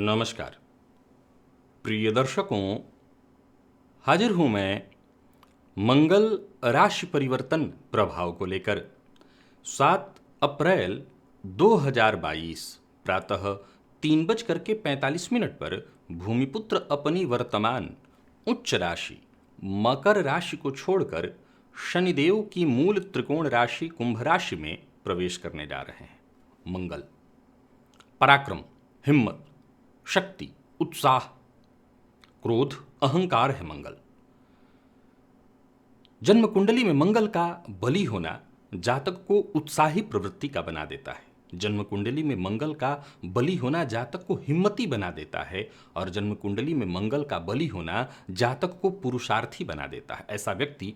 नमस्कार प्रिय दर्शकों, हाजिर हूं मैं मंगल राशि परिवर्तन प्रभाव को लेकर। 7 अप्रैल 2022 प्रातः 3:45 पर भूमिपुत्र अपनी वर्तमान उच्च राशि मकर राशि को छोड़कर शनिदेव की मूल त्रिकोण राशि कुंभ राशि में प्रवेश करने जा रहे हैं। मंगल पराक्रम, हिम्मत, शक्ति, उत्साह, क्रोध, अहंकार है मंगल। जन्म कुंडली में मंगल का बली होना जातक को उत्साही प्रवृत्ति का बना देता है। जन्म कुंडली में मंगल का बली होना जातक को हिम्मती बना देता है और जन्म कुंडली में मंगल का बली होना जातक को पुरुषार्थी बना देता है। ऐसा व्यक्ति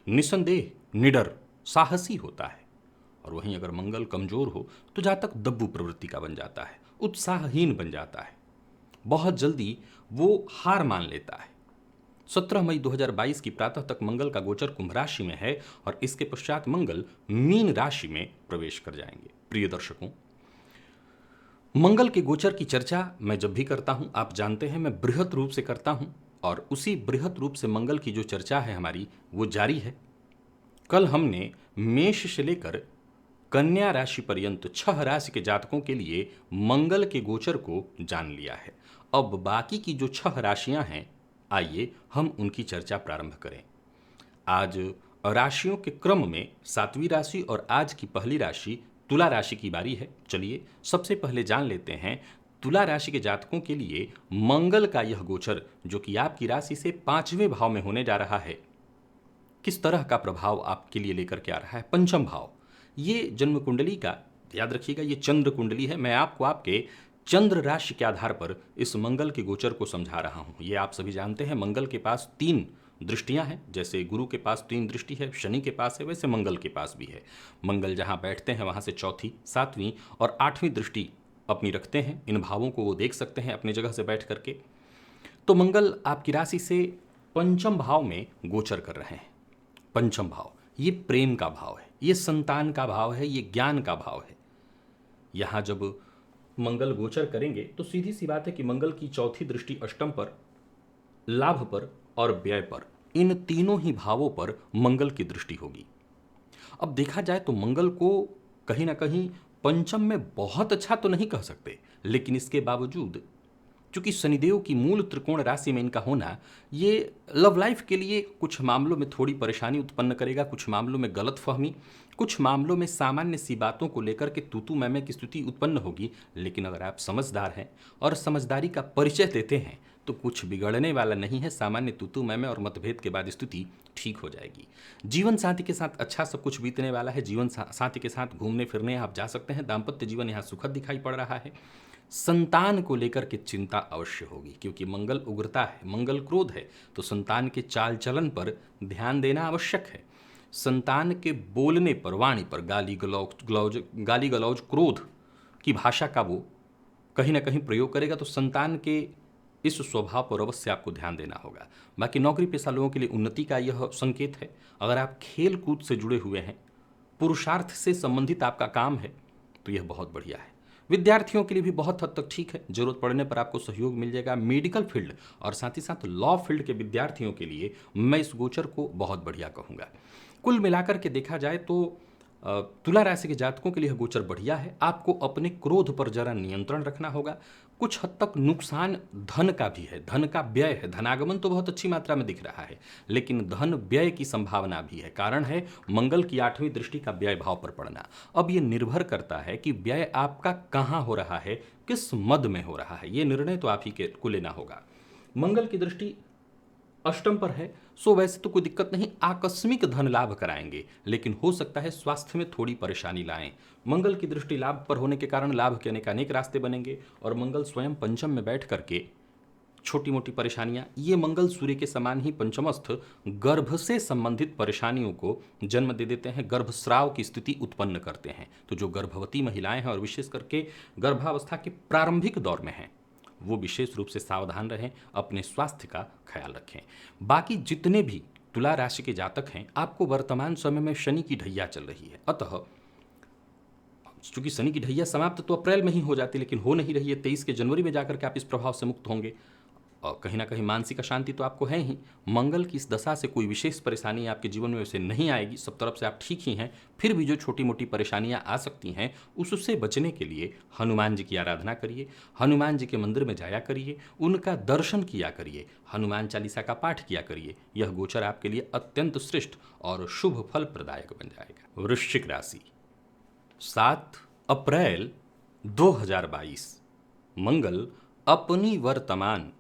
निसंदेह, निडर, साहसी होता है। और वहीं अगर मंगल कमजोर हो तो जातक दब्बू प्रवृत्ति का बन जाता है, उत्साहहीन बन जाता है, बहुत जल्दी वो हार मान लेता है। 17 मई 2022 की प्रातः तक मंगल का गोचर कुंभ राशि में है और इसके पश्चात मंगल मीन राशि में प्रवेश कर जाएंगे। प्रिय दर्शकों, मंगल के गोचर की चर्चा मैं जब भी करता हूं, आप जानते हैं मैं बृहत रूप से करता हूं और उसी बृहत रूप से मंगल की जो चर्चा है हमारी वो जारी है। कल हमने मेष से लेकर कन्या राशि पर्यंत 6 राशि के जातकों के लिए मंगल के गोचर को जान लिया है। अब बाकी की जो 6 राशियां हैं, आइए हम उनकी चर्चा प्रारंभ करें। आज राशियों के क्रम में 7वीं राशि और आज की पहली राशि तुला राशि की बारी है। चलिए सबसे पहले जान लेते हैं तुला राशि के जातकों के लिए मंगल का यह गोचर, जो कि आपकी राशि से 5वें भाव में होने जा रहा है, किस तरह का प्रभाव आपके लिए लेकर के आ रहा है। पंचम भाव, ये जन्म कुंडली का, याद रखिएगा ये चंद्र कुंडली है। मैं आपको आपके चंद्र राशि के आधार पर इस मंगल के गोचर को समझा रहा हूं। ये आप सभी जानते हैं मंगल के पास 3 दृष्टियां हैं। जैसे गुरु के पास 3 दृष्टि है, शनि के पास है, वैसे मंगल के पास भी है। मंगल जहां बैठते हैं वहां से चौथी, 7वीं और 8वीं दृष्टि अपनी रखते हैं। इन भावों को वो देख सकते हैं अपनी जगह से बैठ करके। तो मंगल आपकी राशि से पंचम भाव में गोचर कर रहे हैं। पंचम भाव ये प्रेम का भाव है, ये संतान का भाव है, ये ज्ञान का भाव है। यहां जब मंगल गोचर करेंगे तो सीधी सी बात है कि मंगल की चौथी दृष्टि अष्टम पर, लाभ पर और व्यय पर, इन तीनों ही भावों पर मंगल की दृष्टि होगी। अब देखा जाए तो मंगल को कहीं ना कहीं पंचम में बहुत अच्छा तो नहीं कह सकते, लेकिन इसके बावजूद चूंकि शनिदेव की मूल त्रिकोण राशि में इनका होना ये लव लाइफ के लिए कुछ मामलों में थोड़ी परेशानी उत्पन्न करेगा, कुछ मामलों में गलतफहमी, कुछ मामलों में सामान्य सी बातों को लेकर के तूतू मैमे की स्थिति उत्पन्न होगी। लेकिन अगर आप समझदार हैं और समझदारी का परिचय देते हैं तो कुछ बिगड़ने वाला नहीं है। सामान्य तूतू मैमे और मतभेद के बाद स्थिति ठीक हो जाएगी। जीवन साथी के साथ अच्छा सब कुछ बीतने वाला है। जीवन साथी के साथ घूमने फिरने आप जा सकते हैं। दाम्पत्य जीवन यहाँ सुखद दिखाई पड़ रहा है। संतान को लेकर के चिंता अवश्य होगी, क्योंकि मंगल उग्रता है, मंगल क्रोध है, तो संतान के चाल चलन पर ध्यान देना आवश्यक है। संतान के बोलने पर, वाणी पर गाली गलौज क्रोध की भाषा का वो कहीं ना कहीं प्रयोग करेगा, तो संतान के इस स्वभाव पर अवश्य आपको ध्यान देना होगा। बाकी नौकरी पेशा लोगों के लिए उन्नति का यह संकेत है। अगर आप खेल कूद से जुड़े हुए हैं, पुरुषार्थ से संबंधित आपका काम है, तो यह बहुत बढ़िया है। विद्यार्थियों के लिए भी बहुत हद तक ठीक है, जरूरत पड़ने पर आपको सहयोग मिल जाएगा। मेडिकल फील्ड और साथ ही साथ लॉ फील्ड के विद्यार्थियों के लिए मैं इस गोचर को बहुत बढ़िया कहूँगा। कुल मिलाकर के देखा जाए तो तुला राशि के जातकों के लिए गोचर बढ़िया है। आपको अपने क्रोध पर जरा नियंत्रण रखना होगा। कुछ हद तक नुकसान धन का भी है, धन का व्यय है। धनागमन तो बहुत अच्छी मात्रा में दिख रहा है, लेकिन धन व्यय की संभावना भी है। कारण है मंगल की 8वीं दृष्टि का व्यय भाव पर पड़ना। अब ये निर्भर करता है कि व्यय आपका कहाँ हो रहा है, किस मद में हो रहा है। ये निर्णय तो आप ही को लेना होगा। मंगल की दृष्टि अष्टम पर है, सो वैसे तो कोई दिक्कत नहीं, आकस्मिक धन लाभ कराएंगे, लेकिन हो सकता है स्वास्थ्य में थोड़ी परेशानी लाएं। मंगल की दृष्टि लाभ पर होने के कारण लाभ के अनेक रास्ते बनेंगे और मंगल स्वयं पंचम में बैठ करके छोटी मोटी परेशानियां, ये मंगल सूर्य के समान ही पंचमस्थ गर्भ से संबंधित परेशानियों को जन्म दे देते हैं, गर्भस्राव की स्थिति उत्पन्न करते हैं। तो जो गर्भवती महिलाएं हैं और विशेष करके गर्भावस्था के प्रारंभिक दौर में हैं, वो विशेष रूप से सावधान रहें, अपने स्वास्थ्य का ख्याल रखें। बाकी जितने भी तुला राशि के जातक हैं, आपको वर्तमान समय में शनि की ढैया चल रही है, अतः चूंकि शनि की ढैया समाप्त तो अप्रैल में ही हो जाती, लेकिन हो नहीं रही है। 23 के जनवरी में जाकर के आप इस प्रभाव से मुक्त होंगे और कहीं ना कहीं मानसिक अशांति तो आपको है ही। मंगल की इस दशा से कोई विशेष परेशानी आपके जीवन में वैसे नहीं आएगी, सब तरफ से आप ठीक ही हैं। फिर भी जो छोटी मोटी परेशानियां आ सकती हैं उससे बचने के लिए हनुमान जी की आराधना करिए, हनुमान जी के मंदिर में जाया करिए, उनका दर्शन किया करिए, हनुमान चालीसा का पाठ किया करिए। यह गोचर आपके लिए अत्यंत श्रेष्ठ और शुभ फल प्रदायक बन जाएगा। वृश्चिक राशि, 7 अप्रैल 2022 मंगल अपनी वर्तमान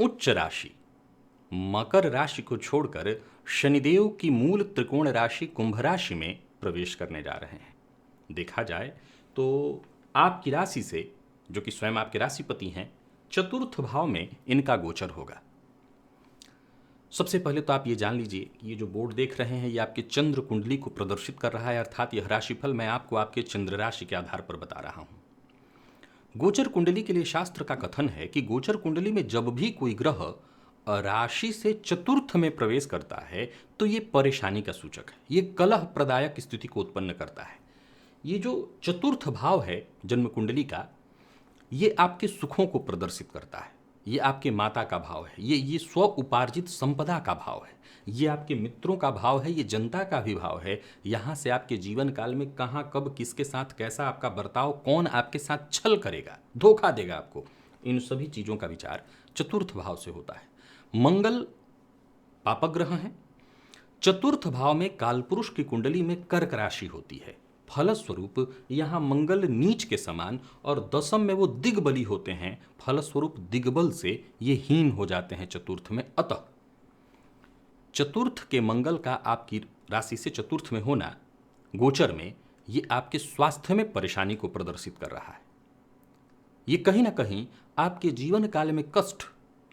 उच्च राशि मकर राशि को छोड़कर शनिदेव की मूल त्रिकोण राशि कुंभ राशि में प्रवेश करने जा रहे हैं। देखा जाए तो आपकी राशि से, जो कि स्वयं आपके राशिपति हैं, चतुर्थ भाव में इनका गोचर होगा। सबसे पहले तो आप ये जान लीजिए कि ये जो बोर्ड देख रहे हैं ये आपके चंद्र कुंडली को प्रदर्शित कर रहा है, अर्थात यह राशिफल मैं आपको आपके चंद्र राशि के आधार पर बता रहा हूं। गोचर कुंडली के लिए शास्त्र का कथन है कि गोचर कुंडली में जब भी कोई ग्रह राशि से चतुर्थ में प्रवेश करता है तो ये परेशानी का सूचक है, ये कलह प्रदायक स्थिति को उत्पन्न करता है। ये जो चतुर्थ भाव है जन्म कुंडली का, ये आपके सुखों को प्रदर्शित करता है, ये आपके माता का भाव है, ये स्व उपार्जित संपदा का भाव है, ये आपके मित्रों का भाव है, ये जनता का भी भाव है। यहाँ से आपके जीवन काल में कहाँ कब किसके साथ कैसा आपका बर्ताव, कौन आपके साथ छल करेगा, धोखा देगा आपको, इन सभी चीज़ों का विचार चतुर्थ भाव से होता है। मंगल पापग्रह है। चतुर्थ भाव में कालपुरुष की कुंडली में कर्क राशि होती है। फलस्वरूप यहाँ मंगल नीच के समान और दशम में वो दिग्बली होते हैं, फलस्वरूप दिग्बल से ये हीन हो जाते हैं चतुर्थ में। अतः चतुर्थ के मंगल का आपकी राशि से चतुर्थ में होना गोचर में, ये आपके स्वास्थ्य में परेशानी को प्रदर्शित कर रहा है। ये कहीं ना कहीं आपके जीवन काल में कष्ट,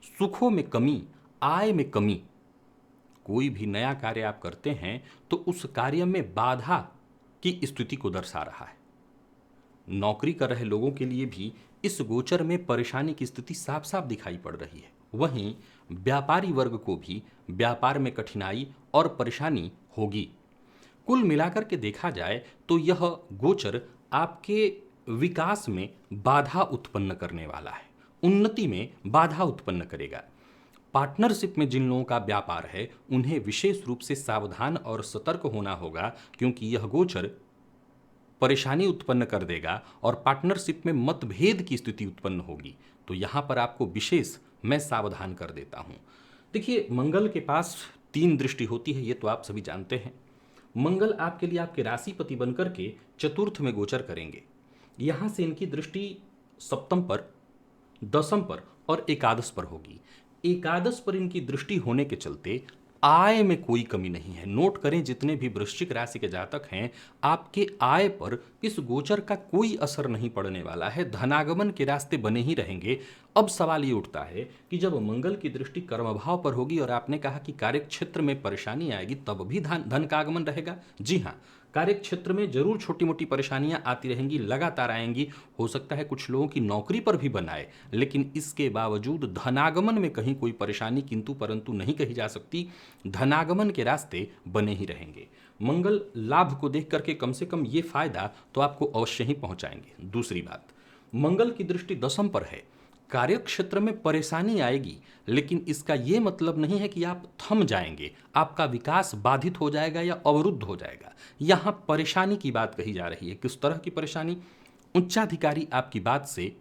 सुखों में कमी, आय में कमी, कोई भी नया कार्य आप करते हैं तो उस कार्य में बाधा की स्थिति को दर्शा रहा है। नौकरी कर रहे लोगों के लिए भी इस गोचर में परेशानी की स्थिति साफ साफ दिखाई पड़ रही है। वहीं व्यापारी वर्ग को भी व्यापार में कठिनाई और परेशानी होगी। कुल मिलाकर के देखा जाए तो यह गोचर आपके विकास में बाधा उत्पन्न करने वाला है, उन्नति में बाधा उत्पन्न करेगा। पार्टनरशिप में जिन लोगों का व्यापार है उन्हें विशेष रूप से सावधान और सतर्क होना होगा, क्योंकि यह गोचर परेशानी उत्पन्न कर देगा और पार्टनरशिप में मतभेद की स्थिति उत्पन्न होगी। तो यहां पर आपको विशेष मैं सावधान कर देता हूं। देखिए, मंगल के पास 3 दृष्टि होती है, ये तो आप सभी जानते हैं। मंगल आपके लिए आपके राशिपति बनकर के चतुर्थ में गोचर करेंगे। यहां से इनकी दृष्टि सप्तम पर, दसम पर और एकादश पर होगी। एकादश पर इनकी दृष्टि होने के चलते आय में कोई कमी नहीं है। नोट करें, जितने भी वृश्चिक राशि के जातक हैं, आपके आय पर इस गोचर का कोई असर नहीं पड़ने वाला है। धनागमन के रास्ते बने ही रहेंगे। अब सवाल ये उठता है कि जब मंगल की दृष्टि कर्म भाव पर होगी और आपने कहा कि कार्यक्षेत्र में परेशानी आएगी, तब भी धन का आगमन रहेगा। जी हाँ, कार्यक्षेत्र में जरूर छोटी मोटी परेशानियां आती रहेंगी, लगातार आएंगी। हो सकता है कुछ लोगों की नौकरी पर भी बनाए, लेकिन इसके बावजूद धनागमन में कहीं कोई परेशानी किंतु परंतु नहीं कही जा सकती। धनागमन के रास्ते बने ही रहेंगे। मंगल लाभ को देख करके कम से कम ये फायदा तो आपको अवश्य ही पहुंचाएंगे। दूसरी बात, मंगल की दृष्टि दसम पर है। कार्यक्षेत्र में परेशानी आएगी, लेकिन इसका यह मतलब नहीं है कि आप थम जाएंगे, आपका विकास बाधित हो जाएगा या अवरुद्ध हो जाएगा। यहां परेशानी की बात कही जा रही है। किस तरह की परेशानी? उच्चाधिकारी आपकी बात से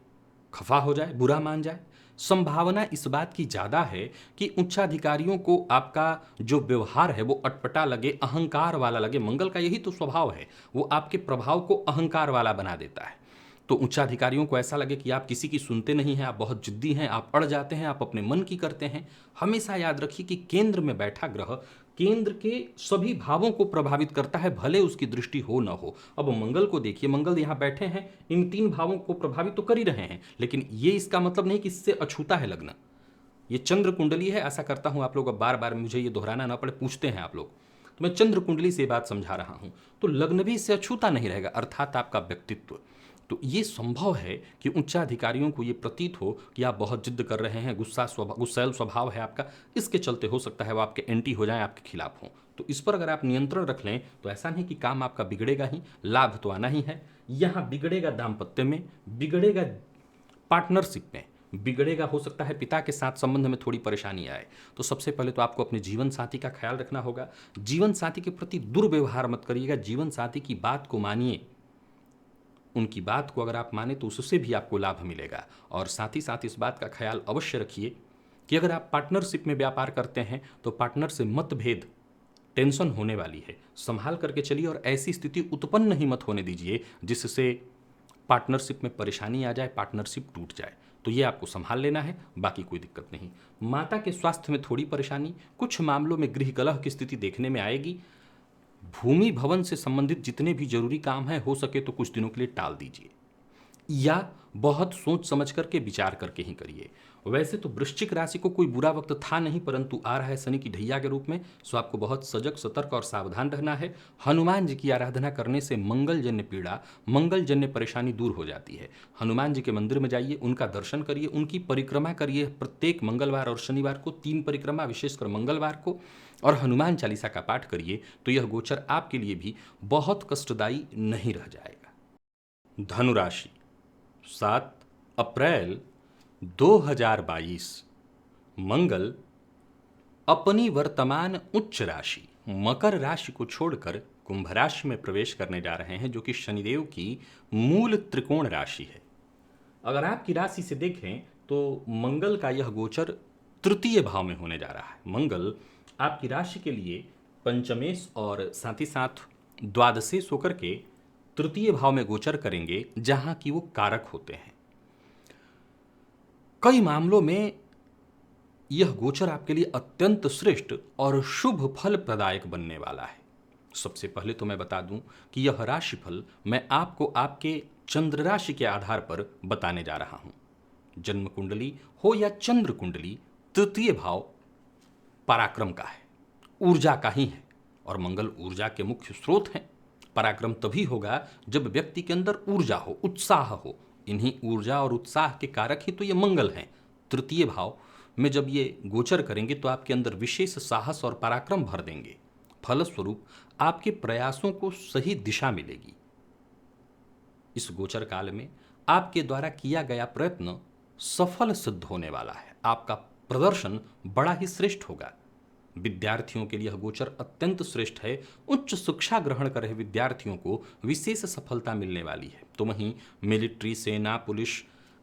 खफा हो जाए, बुरा मान जाए। संभावना इस बात की ज्यादा है कि उच्चाधिकारियों को आपका जो व्यवहार है वो अटपटा लगे, अहंकार वाला लगे। मंगल का यही तो स्वभाव है, वो आपके प्रभाव को अहंकार वाला बना देता है। तो उच्चाधिकारियों को ऐसा लगे कि आप किसी की सुनते नहीं हैं, आप बहुत जिद्दी हैं, आप अड़ जाते हैं, आप अपने मन की करते हैं। हमेशा याद रखिए कि केंद्र में बैठा ग्रह केंद्र के सभी भावों को प्रभावित करता है, भले उसकी दृष्टि हो न हो। अब मंगल को देखिए, मंगल यहाँ बैठे हैं, इन 3 भावों को प्रभावित तो कर ही रहे हैं, लेकिन ये इसका मतलब नहीं कि इससे अछूता है लग्न। ये चंद्र कुंडली है। ऐसा करता हूं आप लोग अब बार बार मुझे ये दोहराना ना पड़े, पूछते हैं आप लोग, तो मैं चंद्र कुंडली से बात समझा रहा हूं। तो लग्न भी इससे अछूता नहीं रहेगा, अर्थात आपका व्यक्तित्व। तो ये संभव है कि उच्चाधिकारियों को ये प्रतीत हो कि आप बहुत जिद्द कर रहे हैं, गुस्सैल स्वभाव है आपका, इसके चलते हो सकता है वो आपके एंटी हो जाएं, आपके खिलाफ हों। तो इस पर अगर आप नियंत्रण रख लें तो ऐसा नहीं कि काम आपका बिगड़ेगा ही, लाभ तो आना ही है। यहाँ बिगड़ेगा दाम्पत्य में, बिगड़ेगा पार्टनरशिप में, बिगड़ेगा, हो सकता है पिता के साथ संबंध में थोड़ी परेशानी आए। तो सबसे पहले तो आपको अपने जीवन साथी का ख्याल रखना होगा। जीवन साथी के प्रति दुर्व्यवहार मत करिएगा, जीवन साथी की बात को मानिए। उनकी बात को अगर आप माने तो उससे भी आपको लाभ मिलेगा। और साथ ही साथ इस बात का ख्याल अवश्य रखिए कि अगर आप पार्टनरशिप में व्यापार करते हैं तो पार्टनर से मतभेद, टेंशन होने वाली है, संभाल करके चलिए और ऐसी स्थिति उत्पन्न ही मत होने दीजिए जिससे पार्टनरशिप में परेशानी आ जाए, पार्टनरशिप टूट जाए। तो ये आपको संभाल लेना है, बाकी कोई दिक्कत नहीं। माता के स्वास्थ्य में थोड़ी परेशानी, कुछ मामलों में गृह कलह की स्थिति देखने में आएगी। भूमि भवन से संबंधित जितने भी जरूरी काम हैं हो सके तो कुछ दिनों के लिए टाल दीजिए या बहुत सोच समझ करके विचार करके ही करिए। वैसे तो वृश्चिक राशि को कोई बुरा वक्त था नहीं, परंतु आ रहा है शनि की ढैया के रूप में, सो आपको बहुत सजग, सतर्क और सावधान रहना है। हनुमान जी की आराधना करने से मंगलजन्य पीड़ा, मंगलजन्य परेशानी दूर हो जाती है। हनुमान जी के मंदिर में जाइए, उनका दर्शन करिए, उनकी परिक्रमा करिए प्रत्येक मंगलवार और शनिवार को, 3 परिक्रमा विशेषकर मंगलवार को, और हनुमान चालीसा का पाठ करिए तो यह गोचर आपके लिए भी बहुत कष्टदायी नहीं रह जाएगा। धनुराशि, 7 अप्रैल 2022 मंगल अपनी वर्तमान उच्च राशि मकर राशि को छोड़कर कुंभ राशि में प्रवेश करने जा रहे हैं, जो कि शनिदेव की मूल त्रिकोण राशि है। अगर आपकी राशि से देखें तो मंगल का यह गोचर तृतीय भाव में होने जा रहा है। मंगल आपकी राशि के लिए पंचमेश और साथ ही साथ द्वादशेश होकर के तृतीय भाव में गोचर करेंगे, जहां की वो कारक होते हैं। कई मामलों में यह गोचर आपके लिए अत्यंत श्रेष्ठ और शुभ फल प्रदायक बनने वाला है। सबसे पहले तो मैं बता दूं कि यह राशिफल मैं आपको आपके चंद्र राशि के आधार पर बताने जा रहा हूं। जन्म कुंडली हो या चंद्र कुंडली, तृतीय भाव पराक्रम का है, ऊर्जा का ही है, और मंगल ऊर्जा के मुख्य स्रोत हैं। पराक्रम तभी होगा जब व्यक्ति के अंदर ऊर्जा हो, उत्साह हो। इन्हीं ऊर्जा और उत्साह के कारक ही तो ये मंगल हैं। तृतीय भाव में जब ये गोचर करेंगे तो आपके अंदर विशेष साहस और पराक्रम भर देंगे। फलस्वरूप आपके प्रयासों को सही दिशा मिलेगी। इस गोचर काल में आपके द्वारा किया गया प्रयत्न सफल सिद्ध होने वाला है। आपका प्रदर्शन बड़ा ही श्रेष्ठ होगा। विद्यार्थियों के लिए यह गोचर अत्यंत श्रेष्ठ है। उच्च शिक्षा ग्रहण कर रहे विद्यार्थियों को विशेष सफलता मिलने वाली है। तो वहीं मिलिट्री, सेना, पुलिस,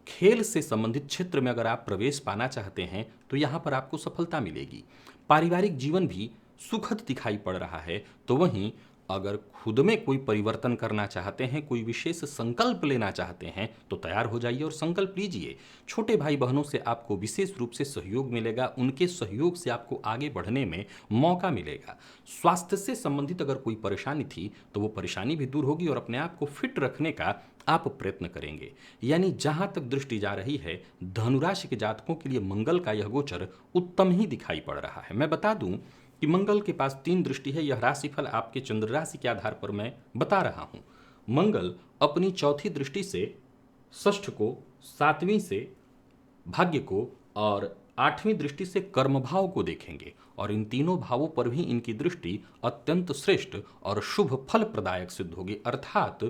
खेल से संबंधित क्षेत्र में अगर आप प्रवेश पाना चाहते हैं तो यहाँ पर आपको सफलता मिलेगी। पारिवारिक जीवन भी सुखद दिखाई पड़ रहा है। तो वहीं अगर खुद में कोई परिवर्तन करना चाहते हैं, कोई विशेष संकल्प लेना चाहते हैं तो तैयार हो जाइए और संकल्प लीजिए। छोटे भाई बहनों से आपको विशेष रूप से सहयोग मिलेगा, उनके सहयोग से आपको आगे बढ़ने में मौका मिलेगा। स्वास्थ्य से संबंधित अगर कोई परेशानी थी तो वो परेशानी भी दूर होगी और अपने आप को फिट रखने का आप प्रयत्न करेंगे। यानी जहां तक दृष्टि जा रही है, धनुराशि के जातकों के लिए मंगल का यह गोचर उत्तम ही दिखाई पड़ रहा है। मैं बता दूं कि मंगल के पास 3 दृष्टि है। यह राशिफल आपके चंद्र राशि के आधार पर मैं बता रहा हूं। मंगल अपनी चौथी दृष्टि से षष्ठ को, 7वीं से भाग्य को और 8वीं दृष्टि से कर्म भाव को देखेंगे, और इन तीनों भावों पर भी इनकी दृष्टि अत्यंत श्रेष्ठ और शुभ फल प्रदायक सिद्ध होगी। अर्थात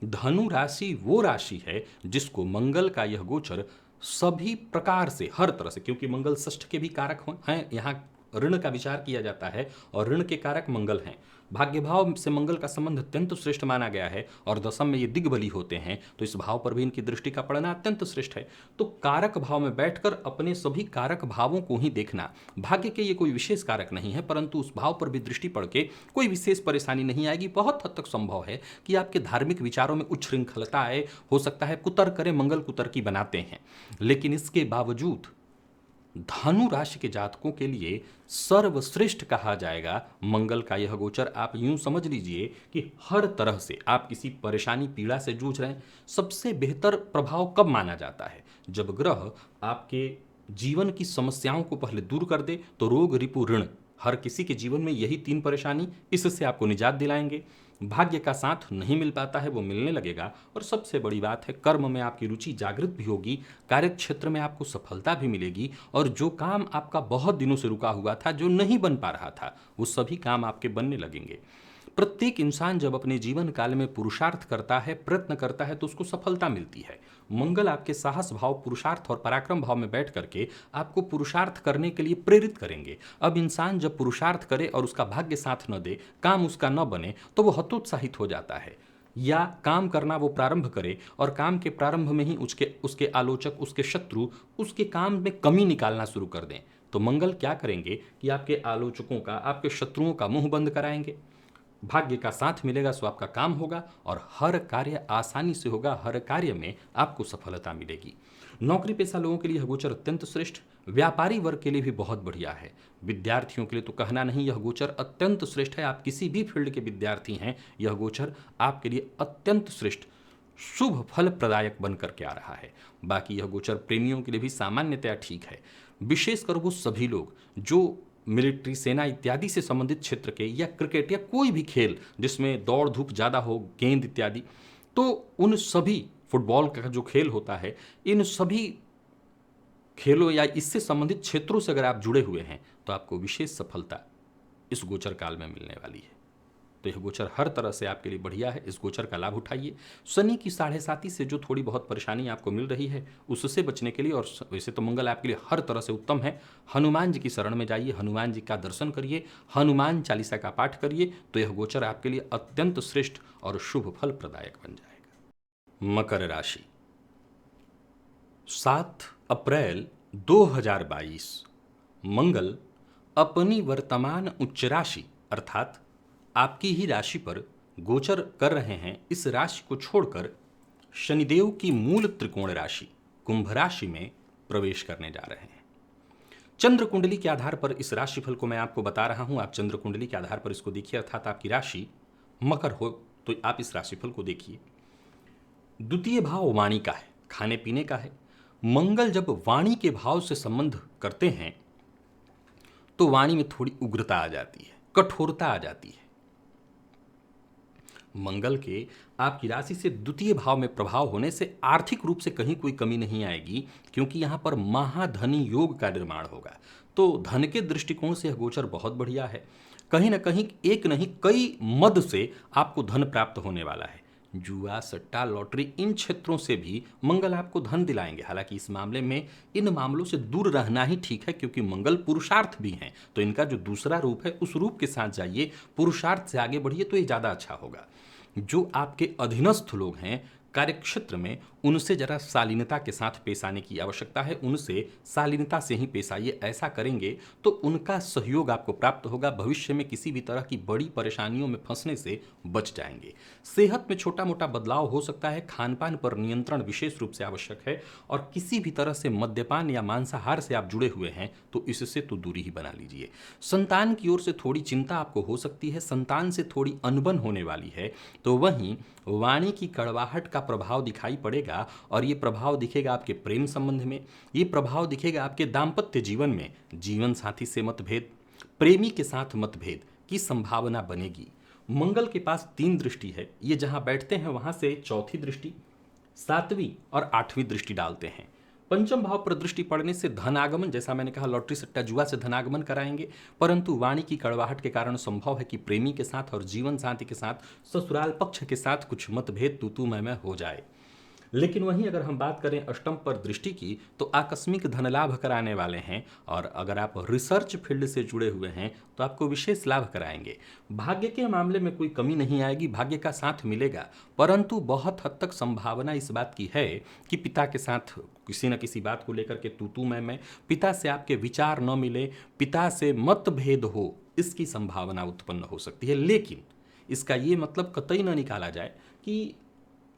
धनु राशि वो राशि है जिसको मंगल का यह गोचर सभी प्रकार से, हर तरह से, क्योंकि मंगल षष्ठ के भी कारक हैं, यहाँ ऋण का विचार किया जाता है और ऋण के कारक मंगल हैं। भाग्य भाव से मंगल का संबंध अत्यंत श्रेष्ठ माना गया है और दशम में ये दिग्बली होते हैं, तो इस भाव पर भी इनकी दृष्टि का पड़ना अत्यंत श्रेष्ठ है। तो कारक भाव में बैठकर अपने सभी कारक भावों को ही देखना। भाग्य के ये कोई विशेष कारक नहीं है, परंतु उस भाव पर भी दृष्टि पड़ के कोई विशेष परेशानी नहीं आएगी। बहुत हद तक संभव है कि आपके धार्मिक विचारों में उच्छृंखलता आए, हो सकता है कुतर्क करें, मंगल कुतर्की बनाते हैं, लेकिन इसके बावजूद धनु राशि के जातकों के लिए सर्वश्रेष्ठ कहा जाएगा मंगल का यह गोचर। आप यूं समझ लीजिए कि हर तरह से आप किसी परेशानी, पीड़ा से जूझ रहे हैं। सबसे बेहतर प्रभाव कब माना जाता है? जब ग्रह आपके जीवन की समस्याओं को पहले दूर कर दे। तो रोग, रिपु, ऋण, हर किसी के जीवन में यही 3 परेशानी, इससे आपको निजात दिलाएंगे। भाग्य का साथ नहीं मिल पाता है, वो मिलने लगेगा। और सबसे बड़ी बात है, कर्म में आपकी रुचि जागृत भी होगी, कार्यक्षेत्र में आपको सफलता भी मिलेगी, और जो काम आपका बहुत दिनों से रुका हुआ था, जो नहीं बन पा रहा था, वो सभी काम आपके बनने लगेंगे। प्रत्येक इंसान जब अपने जीवन काल में पुरुषार्थ करता है, प्रयत्न करता है, तो उसको सफलता मिलती है। मंगल आपके साहस भाव, पुरुषार्थ और पराक्रम भाव में बैठ करके आपको पुरुषार्थ करने के लिए प्रेरित करेंगे। अब इंसान जब पुरुषार्थ करे और उसका भाग्य साथ न दे, काम उसका न बने, तो वो हतोत्साहित हो जाता है। या काम करना वो प्रारंभ करे और काम के प्रारंभ में ही उसके उसके आलोचक, उसके शत्रु उसके काम में कमी निकालना शुरू कर दें, तो मंगल क्या करेंगे कि आपके आलोचकों का, आपके शत्रुओं का मुंह बंद कराएंगे। भाग्य का साथ मिलेगा सो आपका काम होगा और हर कार्य आसानी से होगा, हर कार्य में आपको सफलता मिलेगी। नौकरी पेशा लोगों के लिए यह गोचर अत्यंत श्रेष्ठ, व्यापारी वर्ग के लिए भी बहुत बढ़िया है। विद्यार्थियों के लिए तो कहना नहीं, यह गोचर अत्यंत श्रेष्ठ है। आप किसी भी फील्ड के विद्यार्थी हैं, यह गोचर आपके लिए अत्यंत श्रेष्ठ, शुभ फल प्रदायक बन करके आ रहा है। बाकी यह गोचर प्रेमियों के लिए भी सामान्यतया ठीक है, विशेषकर वो सभी लोग जो मिलिट्री, सेना इत्यादि से संबंधित क्षेत्र के, या क्रिकेट या कोई भी खेल जिसमें दौड़ धूप ज़्यादा हो, गेंद इत्यादि, तो उन सभी, फुटबॉल का जो खेल होता है, इन सभी खेलों या इससे संबंधित क्षेत्रों से अगर आप जुड़े हुए हैं, तो आपको विशेष सफलता इस गोचर काल में मिलने वाली है। तो यह गोचर हर तरह से आपके लिए बढ़िया है, इस गोचर का लाभ उठाइए। शनि की 7.5 से जो थोड़ी बहुत परेशानी आपको मिल रही है, उससे बचने के लिए, और वैसे तो मंगल आपके लिए हर तरह से उत्तम है, हनुमान जी की शरण में जाइए, हनुमान जी का दर्शन करिए, हनुमान चालीसा का पाठ करिए, तो यह गोचर आपके लिए अत्यंत श्रेष्ठ और शुभ फल प्रदायक बन जाएगा। मकर राशि, 7 अप्रैल 2022 मंगल अपनी वर्तमान उच्च राशि अर्थात आपकी ही राशि पर गोचर कर रहे हैं। इस राशि को छोड़कर शनिदेव की मूल त्रिकोण राशि कुंभ राशि में प्रवेश करने जा रहे हैं। चंद्र कुंडली के आधार पर इस राशिफल को मैं आपको बता रहा हूं। आप चंद्र कुंडली के आधार पर इसको देखिए, अर्थात आपकी राशि मकर हो तो आप इस राशिफल को देखिए। द्वितीय भाव वाणी का है, खाने पीने का है। मंगल जब वाणी के भाव से संबंध करते हैं तो वाणी में थोड़ी उग्रता आ जाती है, कठोरता आ जाती है। मंगल के आपकी राशि से द्वितीय भाव में प्रभाव होने से आर्थिक रूप से कहीं कोई कमी नहीं आएगी, क्योंकि यहां पर महाधनी योग का निर्माण होगा। तो धन के दृष्टिकोण से यह गोचर बहुत बढ़िया है। कहीं ना कहीं एक नहीं कई मद से आपको धन प्राप्त होने वाला है। जुआ, सट्टा, लॉटरी, इन क्षेत्रों से भी मंगल आपको धन दिलाएंगे। हालांकि इस मामले में इन मामलों से दूर रहना ही ठीक है, क्योंकि मंगल पुरुषार्थ भी हैं। तो इनका जो दूसरा रूप है, उस रूप के साथ जाइए, पुरुषार्थ से आगे बढ़िए, तो ये ज़्यादा अच्छा होगा। जो आपके अधीनस्थ लोग हैं कार्यक्षेत्र में, उनसे जरा शालीनता के साथ पेश आने की आवश्यकता है। उनसे शालीनता से ही पेश आइए। ऐसा करेंगे तो उनका सहयोग आपको प्राप्त होगा। भविष्य में किसी भी तरह की बड़ी परेशानियों में फंसने से बच जाएंगे। सेहत में छोटा मोटा बदलाव हो सकता है। खान पान पर नियंत्रण विशेष रूप से आवश्यक है। और किसी भी तरह से मद्यपान या मांसाहार से आप जुड़े हुए हैं तो इससे तो दूरी ही बना लीजिए। संतान की ओर से थोड़ी चिंता आपको हो सकती है। संतान से थोड़ी अनबन होने वाली है। तो वहीं वाणी की कड़वाहट का प्रभाव दिखाई पड़ेगा, और ये प्रभाव दिखेगा आपके प्रेम संबंध में, ये प्रभाव दिखेगा आपके दाम्पत्य जीवन में। जीवन साथी से मतभेद, प्रेमी के साथ मतभेद की संभावना बनेगी। मंगल के पास 3 दृष्टि है। ये जहां बैठते हैं वहां से चौथी दृष्टि, 7वीं और 8वीं दृष्टि डालते हैं। पंचम भाव पर दृष्टि पड़ने से धन आगमन, जैसा मैंने कहा, लॉटरी, सट्टा, जुआ से धन आगमन कराएंगे। परंतु वाणी की कड़वाहट के कारण संभव है कि प्रेमी के साथ और जीवन साथी के साथ, ससुराल पक्ष के साथ कुछ मतभेद तू मैं हो जाए। लेकिन वहीं अगर हम बात करें अष्टम पर दृष्टि की, तो आकस्मिक धन लाभ कराने वाले हैं। और अगर आप रिसर्च फील्ड से जुड़े हुए हैं तो आपको विशेष लाभ कराएंगे। भाग्य के मामले में कोई कमी नहीं आएगी, भाग्य का साथ मिलेगा। परंतु बहुत हद तक संभावना इस बात की है कि पिता के साथ किसी न किसी बात को लेकर के तू मैं, पिता से आपके विचार न मिले, पिता से मतभेद हो, इसकी संभावना उत्पन्न हो सकती है। लेकिन इसका ये मतलब कतई न निकाला जाए कि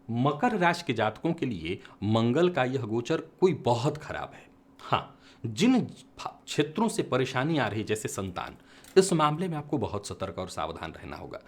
मकर राशि के जातकों के लिए मंगल का यह गोचर कोई बहुत खराब है। हाँ, जिन क्षेत्रों से परेशानी आ रही, जैसे संतान, इस मामले में आपको बहुत सतर्क और सावधान रहना होगा।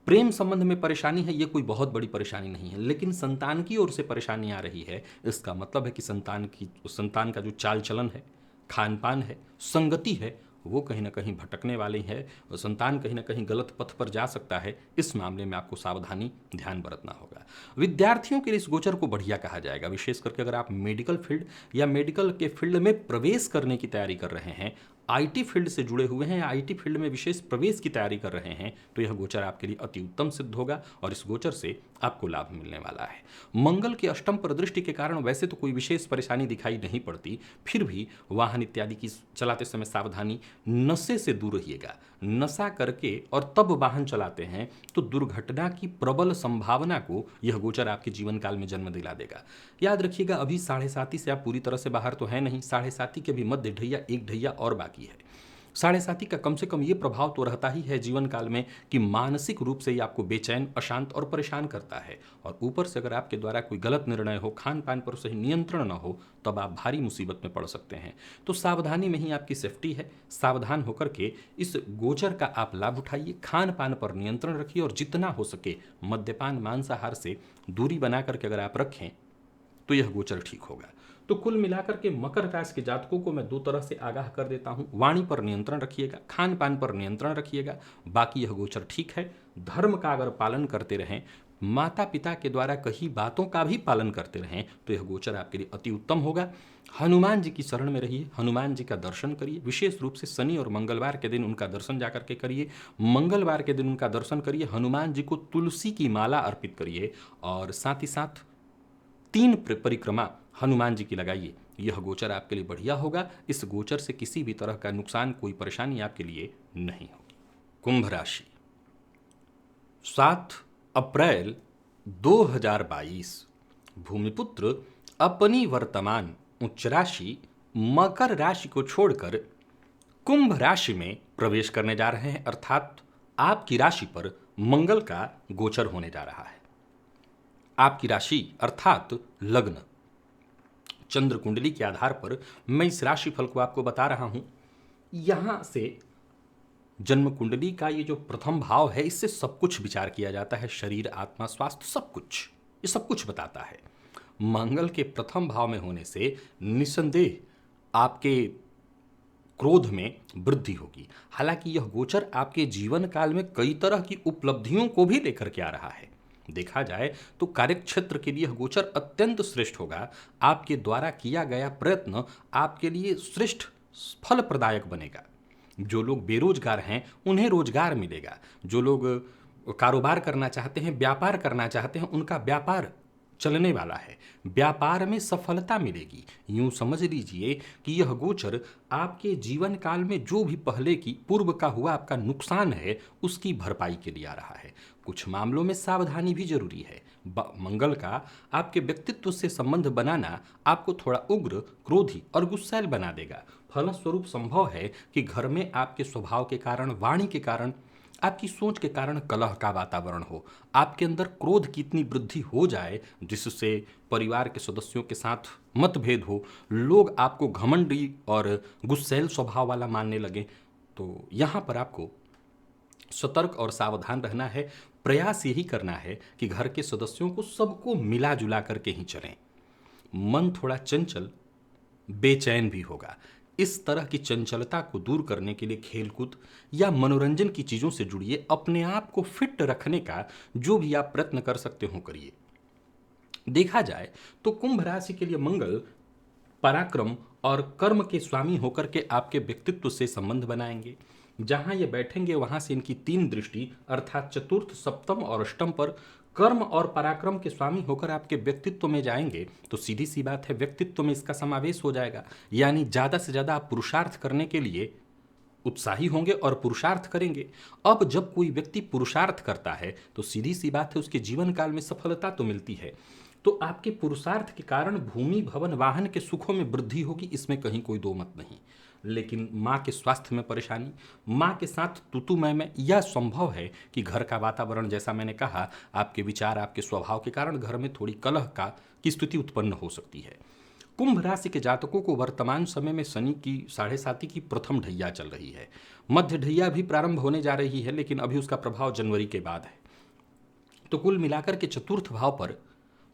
प्रेम संबंध में परेशानी है, ये कोई बहुत बड़ी परेशानी नहीं है। लेकिन संतान की ओर से परेशानी आ रही है, इसका मतलब है कि संतान का जो चाल चलन है, खान पान है, संगति है, वो कहीं ना कहीं भटकने वाली है, संतान कहीं ना कहीं गलत पथ पर जा सकता है। इस मामले में आपको सावधानी ध्यान बरतना होगा। विद्यार्थियों के लिए इस गोचर को बढ़िया कहा जाएगा, विशेष करके अगर आप मेडिकल फील्ड या मेडिकल के फील्ड में प्रवेश करने की तैयारी कर रहे हैं, आईटी फील्ड से जुड़े हुए हैं या आईटी फील्ड में विशेष प्रवेश की तैयारी कर रहे हैं, तो यह गोचर आपके लिए अति उत्तम सिद्ध होगा और इस गोचर से आपको लाभ मिलने वाला है। मंगल की अष्टम पर दृष्टि के कारण वैसे तो कोई विशेष परेशानी दिखाई नहीं पड़ती, फिर भी वाहन इत्यादि की चलाते समय सावधानी, नशे से दूर रहिएगा। नशा करके और तब वाहन चलाते हैं तो दुर्घटना की प्रबल संभावना को यह गोचर आपके जीवन काल में जन्म दिला देगा। याद रखिएगा, अभी 7.5 से आप पूरी तरह से बाहर तो है नहीं, 7.5 के भी मध्य ढैया, एक ढैया और बाकी है। 7.5 का कम से कम ये प्रभाव तो रहता ही है जीवन काल में कि मानसिक रूप से ही आपको बेचैन, अशांत और परेशान करता है। और ऊपर से अगर आपके द्वारा कोई गलत निर्णय हो, खान पान पर सही नियंत्रण न हो, तब आप भारी मुसीबत में पड़ सकते हैं। तो सावधानी में ही आपकी सेफ्टी है। सावधान होकर के इस गोचर का आप लाभ उठाइए, खान पान पर नियंत्रण रखिए और जितना हो सके मद्यपान, मांसाहार से दूरी बना करके अगर आप रखें तो यह गोचर ठीक होगा। तो कुल मिलाकर के मकर राशि के जातकों को मैं 2 तरह से आगाह कर देता हूं। वाणी पर नियंत्रण रखिएगा, खान पान पर नियंत्रण रखिएगा, बाकी यह गोचर ठीक है। धर्म का अगर पालन करते रहें, माता पिता के द्वारा कही बातों का भी पालन करते रहें, तो यह गोचर आपके लिए अति उत्तम होगा। हनुमान जी की शरण में रहिए, हनुमान जी का दर्शन करिए, विशेष रूप से शनि और मंगलवार के दिन उनका दर्शन जाकर के करिए। मंगलवार के दिन उनका दर्शन करिए, हनुमान जी को तुलसी की माला अर्पित करिए और साथ ही साथ 3 परिक्रमा हनुमान जी की लगाइए। यह गोचर आपके लिए बढ़िया होगा। इस गोचर से किसी भी तरह का नुकसान, कोई परेशानी आपके लिए नहीं होगी। कुंभ राशि, 7 अप्रैल 2022 भूमिपुत्र अपनी वर्तमान उच्च राशि मकर राशि को छोड़कर कुंभ राशि में प्रवेश करने जा रहे हैं, अर्थात आपकी राशि पर मंगल का गोचर होने जा रहा है। आपकी राशि अर्थात लग्न, चंद्र कुंडली के आधार पर मैं इस राशि फल को आपको बता रहा हूं। यहां से जन्म कुंडली का ये जो प्रथम भाव है, इससे सब कुछ विचार किया जाता है, शरीर, आत्मा, स्वास्थ्य, सब कुछ, ये सब कुछ बताता है। मंगल के प्रथम भाव में होने से निसंदेह आपके क्रोध में वृद्धि होगी। हालांकि यह गोचर आपके जीवन काल में कई तरह की उपलब्धियों को भी लेकर के आ रहा है। देखा जाए तो कार्यक्षेत्र के लिए यह गोचर अत्यंत श्रेष्ठ होगा। आपके द्वारा किया गया प्रयत्न आपके लिए श्रेष्ठ फल प्रदायक बनेगा। जो लोग बेरोजगार हैं उन्हें रोजगार मिलेगा। जो लोग कारोबार करना चाहते हैं, व्यापार करना चाहते हैं, उनका व्यापार चलने वाला है, व्यापार में सफलता मिलेगी। यूं समझ लीजिए कि यह गोचर आपके जीवन काल में जो भी पहले की पूर्व का हुआ आपका नुकसान है, उसकी भरपाई के लिए आ रहा है। कुछ मामलों में सावधानी भी जरूरी है। मंगल का आपके व्यक्तित्व से संबंध बनाना आपको थोड़ा उग्र, क्रोधी और गुस्सैल बना देगा। फलस्वरूप संभव है कि घर में आपके स्वभाव के कारण, वाणी के कारण, आपकी सोच के कारण कलह का वातावरण हो, आपके अंदर क्रोध की इतनी वृद्धि हो जाए जिससे परिवार के सदस्यों के साथ मतभेद हो, लोग आपको घमंडी और गुस्सैल स्वभाव वाला मानने लगे। तो यहाँ पर आपको सतर्क और सावधान रहना है। प्रयास यही करना है कि घर के सदस्यों को सबको मिला जुला करके ही चलें। मन थोड़ा चंचल, बेचैन भी होगा। इस तरह की चंचलता को दूर करने के लिए खेलकूद या मनोरंजन की चीजों से जुड़िए। अपने आप को फिट रखने का जो भी आप प्रयत्न कर सकते हो करिए। देखा जाए तो कुंभ राशि के लिए मंगल पराक्रम और कर्म के स्वामी होकर के आपके व्यक्तित्व से संबंध बनाएंगे। जहां ये बैठेंगे वहां से इनकी 3 दृष्टि अर्थात चतुर्थ, सप्तम और अष्टम पर कर्म और पराक्रम के स्वामी होकर आपके व्यक्तित्व में जाएंगे। तो सीधी सी बात है, व्यक्तित्व में इसका समावेश हो जाएगा। यानी ज्यादा से ज्यादा आप पुरुषार्थ करने के लिए उत्साही होंगे और पुरुषार्थ करेंगे। अब जब कोई व्यक्ति पुरुषार्थ करता है तो सीधी सी बात है, उसके जीवन काल में सफलता तो मिलती है। तो आपके पुरुषार्थ के कारण भूमि, भवन, वाहन के सुखों में वृद्धि होगी, इसमें कहीं कोई दो मत नहीं। लेकिन माँ के स्वास्थ्य में परेशानी, माँ के साथ तूतू में यह संभव है कि घर का वातावरण, जैसा मैंने कहा, आपके विचार, आपके स्वभाव के कारण घर में थोड़ी कलह की स्थिति उत्पन्न हो सकती है। कुंभ राशि के जातकों को वर्तमान समय में शनि की 7.5 की प्रथम ढैया चल रही है। मध्य ढैया भी प्रारंभ होने जा रही है, लेकिन अभी उसका प्रभाव जनवरी के बाद है। तो कुल मिलाकर के चतुर्थ भाव पर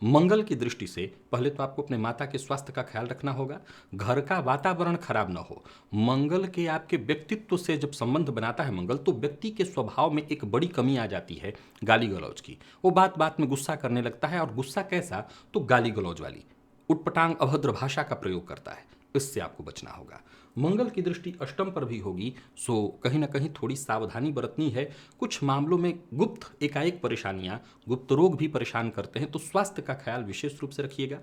मंगल की दृष्टि से पहले तो आपको अपने माता के स्वास्थ्य का ख्याल रखना होगा, घर का वातावरण खराब ना हो। मंगल के आपके व्यक्तित्व से जब संबंध बनाता है मंगल, तो व्यक्ति के स्वभाव में एक बड़ी कमी आ जाती है गाली गलौज की। वो बात बात में गुस्सा करने लगता है, और गुस्सा कैसा, तो गाली गलौज वाली, उटपटांग अभद्र भाषा का प्रयोग करता है। इससे आपको बचना होगा। मंगल की दृष्टि अष्टम पर भी होगी, सो कहीं ना कहीं थोड़ी सावधानी बरतनी है। कुछ मामलों में गुप्त एकाएक परेशानियां, गुप्त रोग भी परेशान करते हैं, तो स्वास्थ्य का ख्याल विशेष रूप से रखिएगा।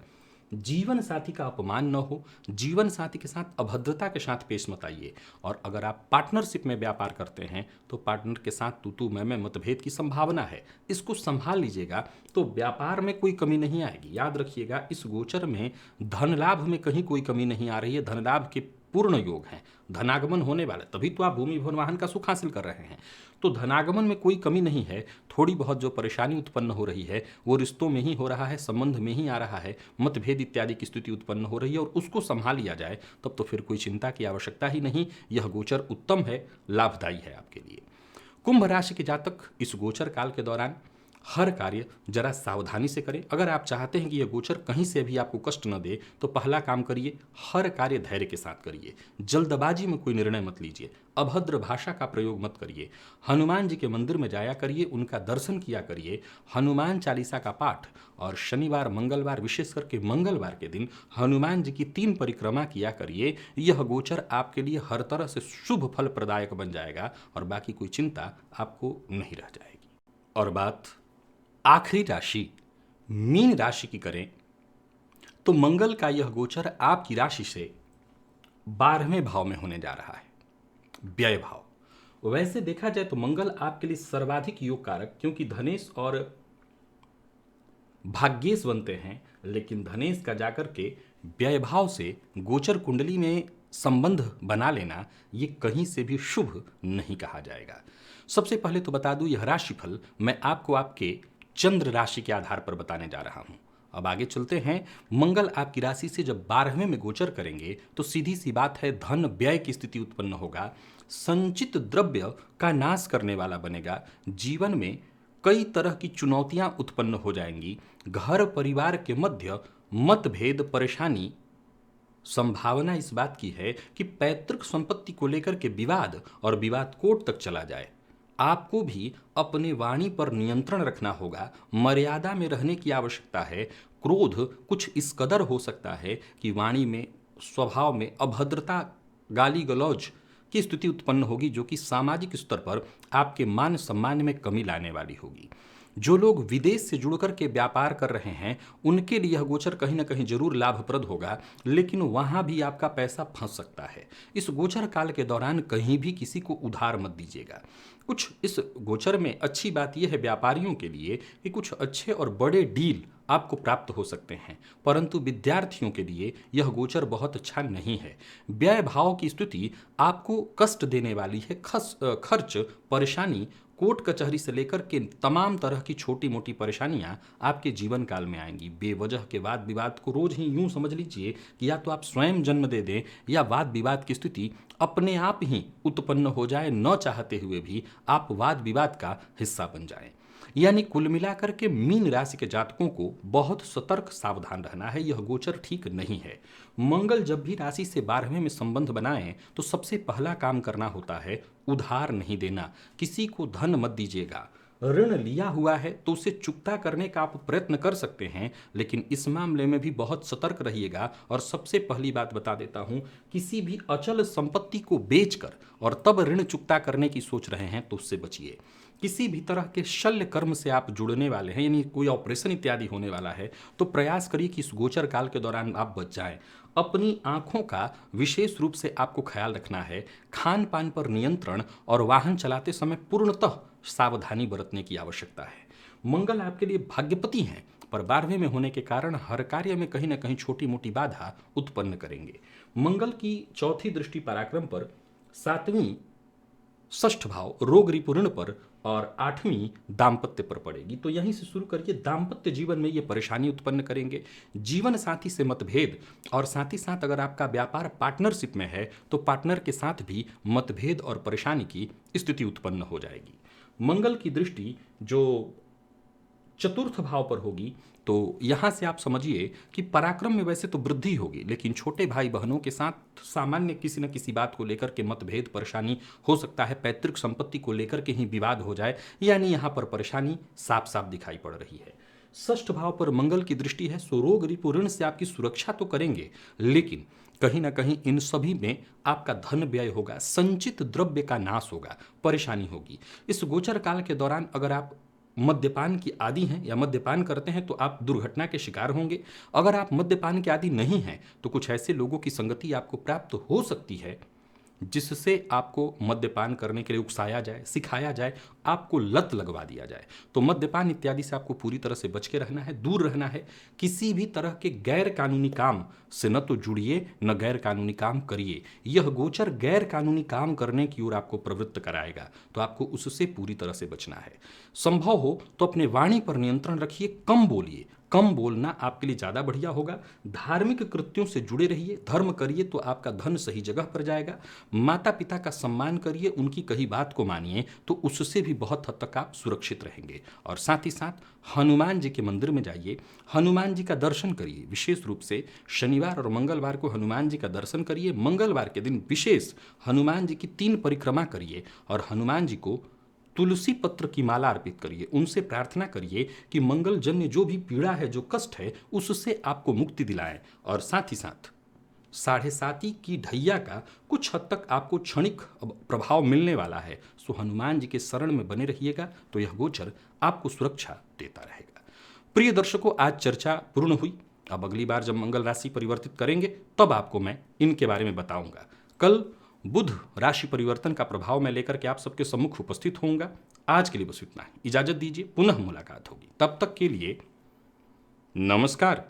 जीवन साथी का अपमान न हो, जीवन साथी के साथ अभद्रता के साथ पेश मत आइए। और अगर आप पार्टनरशिप में व्यापार करते हैं तो पार्टनर के साथ तू मैं मतभेद की संभावना है, इसको संभाल लीजिएगा तो व्यापार में कोई कमी नहीं आएगी। याद रखिएगा, इस गोचर में धन लाभ में कहीं कोई कमी नहीं आ रही है, धन लाभ के पूर्ण योग हैं, धनागमन होने वाला, तभी तो आप भूमि भवन वाहन का सुख हासिल कर रहे हैं। तो धनागमन में कोई कमी नहीं है। थोड़ी बहुत जो परेशानी उत्पन्न हो रही है वो रिश्तों में ही हो रहा है, संबंध में ही आ रहा है, मतभेद इत्यादि की स्थिति उत्पन्न हो रही है, और उसको संभाल लिया जाए तब तो फिर कोई चिंता की आवश्यकता ही नहीं। यह गोचर उत्तम है, लाभदायी है आपके लिए। कुंभ राशि के जातक इस गोचर काल के दौरान हर कार्य जरा सावधानी से करें। अगर आप चाहते हैं कि यह गोचर कहीं से भी आपको कष्ट न दे तो पहला काम करिए, हर कार्य धैर्य के साथ करिए, जल्दबाजी में कोई निर्णय मत लीजिए, अभद्र भाषा का प्रयोग मत करिए, हनुमान जी के मंदिर में जाया करिए, उनका दर्शन किया करिए, हनुमान चालीसा का पाठ, और शनिवार मंगलवार विशेष करके मंगलवार के दिन हनुमान जी की 3 परिक्रमा किया करिए। यह गोचर आपके लिए हर तरह से शुभ फल प्रदायक बन जाएगा और बाकी कोई चिंता आपको नहीं रह जाएगी। और बात आखिरी राशि मीन राशि की करें तो मंगल का यह गोचर आपकी राशि से 12वें भाव में होने जा रहा है, व्यय भाव। वैसे देखा जाए तो मंगल आपके लिए सर्वाधिक योग कारक, क्योंकि धनेश और भाग्येश बनते हैं, लेकिन धनेश का जाकर के व्यय भाव से गोचर कुंडली में संबंध बना लेना ये कहीं से भी शुभ नहीं कहा जाएगा। सबसे पहले तो बता दूं, यह राशिफल मैं आपको आपके चंद्र राशि के आधार पर बताने जा रहा हूं। अब आगे चलते हैं। मंगल आपकी राशि से जब 12वें में गोचर करेंगे तो सीधी सी बात है, धन व्यय की स्थिति उत्पन्न होगा, संचित द्रव्य का नाश करने वाला बनेगा, जीवन में कई तरह की चुनौतियां उत्पन्न हो जाएंगी, घर परिवार के मध्य मतभेद परेशानी, संभावना इस बात की है कि पैतृक संपत्ति को लेकर के विवाद और विवाद कोर्ट तक चला जाए। आपको भी अपने वाणी पर नियंत्रण रखना होगा, मर्यादा में रहने की आवश्यकता है। क्रोध कुछ इस कदर हो सकता है कि वाणी में, स्वभाव में अभद्रता, गाली गलौज की स्थिति उत्पन्न होगी, जो कि सामाजिक स्तर पर आपके मान सम्मान में कमी लाने वाली होगी। जो लोग विदेश से जुड़कर के व्यापार कर रहे हैं उनके लिए यह गोचर कहीं ना कहीं जरूर लाभप्रद होगा, लेकिन वहां भी आपका पैसा फंस सकता है। इस गोचर काल के दौरान कहीं भी किसी को उधार मत दीजिएगा। कुछ इस गोचर में अच्छी बात यह है व्यापारियों के लिए कि कुछ अच्छे और बड़े डील आपको प्राप्त हो सकते हैं, परंतु विद्यार्थियों के लिए यह गोचर बहुत अच्छा नहीं है। व्यय भाव की स्थिति आपको कष्ट देने वाली है। खर्च, परेशानी, कोर्ट कचहरी से लेकर के तमाम तरह की छोटी मोटी परेशानियां आपके जीवन काल में आएंगी। बेवजह के वाद विवाद को रोज ही यूं समझ लीजिए कि या तो आप स्वयं जन्म दे दें या वाद विवाद की स्थिति अपने आप ही उत्पन्न हो जाए, न चाहते हुए भी आप वाद विवाद का हिस्सा बन जाएं। यानी कुल मिलाकर के मीन राशि के जातकों को बहुत सतर्क सावधान रहना है, यह गोचर ठीक नहीं है। मंगल जब भी राशि से 12वें में संबंध बनाएं तो सबसे पहला काम करना होता है उधार नहीं देना। किसी को धन मत दीजिएगा। ऋण लिया हुआ है तो उसे चुकता करने का आप प्रयत्न कर सकते हैं, लेकिन इस मामले में भी बहुत सतर्क रहिएगा। और सबसे पहली बात बता देता हूं, किसी भी अचल संपत्ति को बेचकर और तब ऋण चुकता करने की सोच रहे हैं तो उससे बचिए। किसी भी तरह के शल्य कर्म से आप जुड़ने वाले हैं, यानी कोई ऑपरेशन इत्यादि होने वाला है, तो प्रयास करिए कि इस गोचर काल के दौरान आप बच जाएं। अपनी आंखों का विशेष रूप से आपको ख्याल रखना है। खान पान पर नियंत्रण और वाहन चलाते समय पूर्णतः सावधानी बरतने की आवश्यकता है। मंगल आपके लिए भाग्यपति हैं, पर 12वें में होने के कारण हर कार्य में कहीं ना कहीं छोटी मोटी बाधा उत्पन्न करेंगे। मंगल की चौथी दृष्टि पराक्रम पर, 7वीं षष्ठ भाव रोग रिपुऋण पर और 8वीं दाम्पत्य पर पड़ेगी। तो यहीं से शुरू करिए। दाम्पत्य जीवन में ये परेशानी उत्पन्न करेंगे, जीवन साथी से मतभेद, और साथ ही साथ अगर आपका व्यापार पार्टनरशिप में है तो पार्टनर के साथ भी मतभेद और परेशानी की स्थिति उत्पन्न हो जाएगी। मंगल की दृष्टि जो चतुर्थ भाव पर होगी तो यहाँ से आप समझिए कि पराक्रम में वैसे तो वृद्धि होगी, लेकिन छोटे भाई बहनों के साथ सामान्य किसी न किसी बात को लेकर के मतभेद परेशानी हो सकता है, पैतृक संपत्ति को लेकर के ही विवाद हो जाए, यानी यहाँ पर परेशानी साफ साफ दिखाई पड़ रही है। षष्ठ भाव पर मंगल की दृष्टि है, सो रोग रिपु ऋण से आपकी सुरक्षा तो करेंगे, लेकिन कहीं ना कहीं इन सभी में आपका धन व्यय होगा, संचित द्रव्य का नाश होगा, परेशानी होगी। इस गोचर काल के दौरान अगर आप मद्यपान की आदी हैं या मद्यपान करते हैं तो आप दुर्घटना के शिकार होंगे। अगर आप मद्यपान के आदी नहीं हैं तो कुछ ऐसे लोगों की संगति आपको प्राप्त हो सकती है जिससे आपको मद्यपान करने के लिए उकसाया जाए, सिखाया जाए, आपको लत लगवा दिया जाए। तो मद्यपान इत्यादि से आपको पूरी तरह से बच के रहना है, दूर रहना है। किसी भी तरह के गैर कानूनी काम से न तो जुड़िए न गैर कानूनी काम करिए। यह गोचर गैर कानूनी काम करने की ओर आपको प्रवृत्त कराएगा, तो आपको उससे पूरी तरह से बचना है। संभव हो तो अपने वाणी पर नियंत्रण रखिए, कम बोलिए। कम बोलना आपके लिए ज़्यादा बढ़िया होगा। धार्मिक कृत्यों से जुड़े रहिए, धर्म करिए तो आपका धन सही जगह पर जाएगा। माता पिता का सम्मान करिए, उनकी कही बात को मानिए, तो उससे भी बहुत हद तक आप सुरक्षित रहेंगे। और साथ ही साथ हनुमान जी के मंदिर में जाइए, हनुमान जी का दर्शन करिए। विशेष रूप से शनिवार और मंगलवार को हनुमान जी का दर्शन करिए। मंगलवार के दिन विशेष हनुमान जी की 3 परिक्रमा करिए और हनुमान जी को तुलसी पत्र की माला अर्पित करिए। उनसे प्रार्थना करिए कि मंगलजन्य जो भी पीड़ा है, जो कष्ट है, उससे आपको मुक्ति दिलाएं। और साथ ही साथ 7:30 की ढैया का कुछ हद तक आपको क्षणिक प्रभाव मिलने वाला है, सो हनुमान जी के शरण में बने रहिएगा, तो यह गोचर आपको सुरक्षा देता रहेगा। प्रिय दर्शकों, आज चर्चा पूर्ण हुई। अब अगली बार जब मंगल राशि परिवर्तित करेंगे तब आपको मैं इनके बारे में बताऊंगा। कल बुध राशि परिवर्तन का प्रभाव मैं लेकर के आप सबके सम्मुख उपस्थित होऊंगा। आज के लिए बस इतना ही, इजाजत दीजिए, पुनः मुलाकात होगी। तब तक के लिए नमस्कार।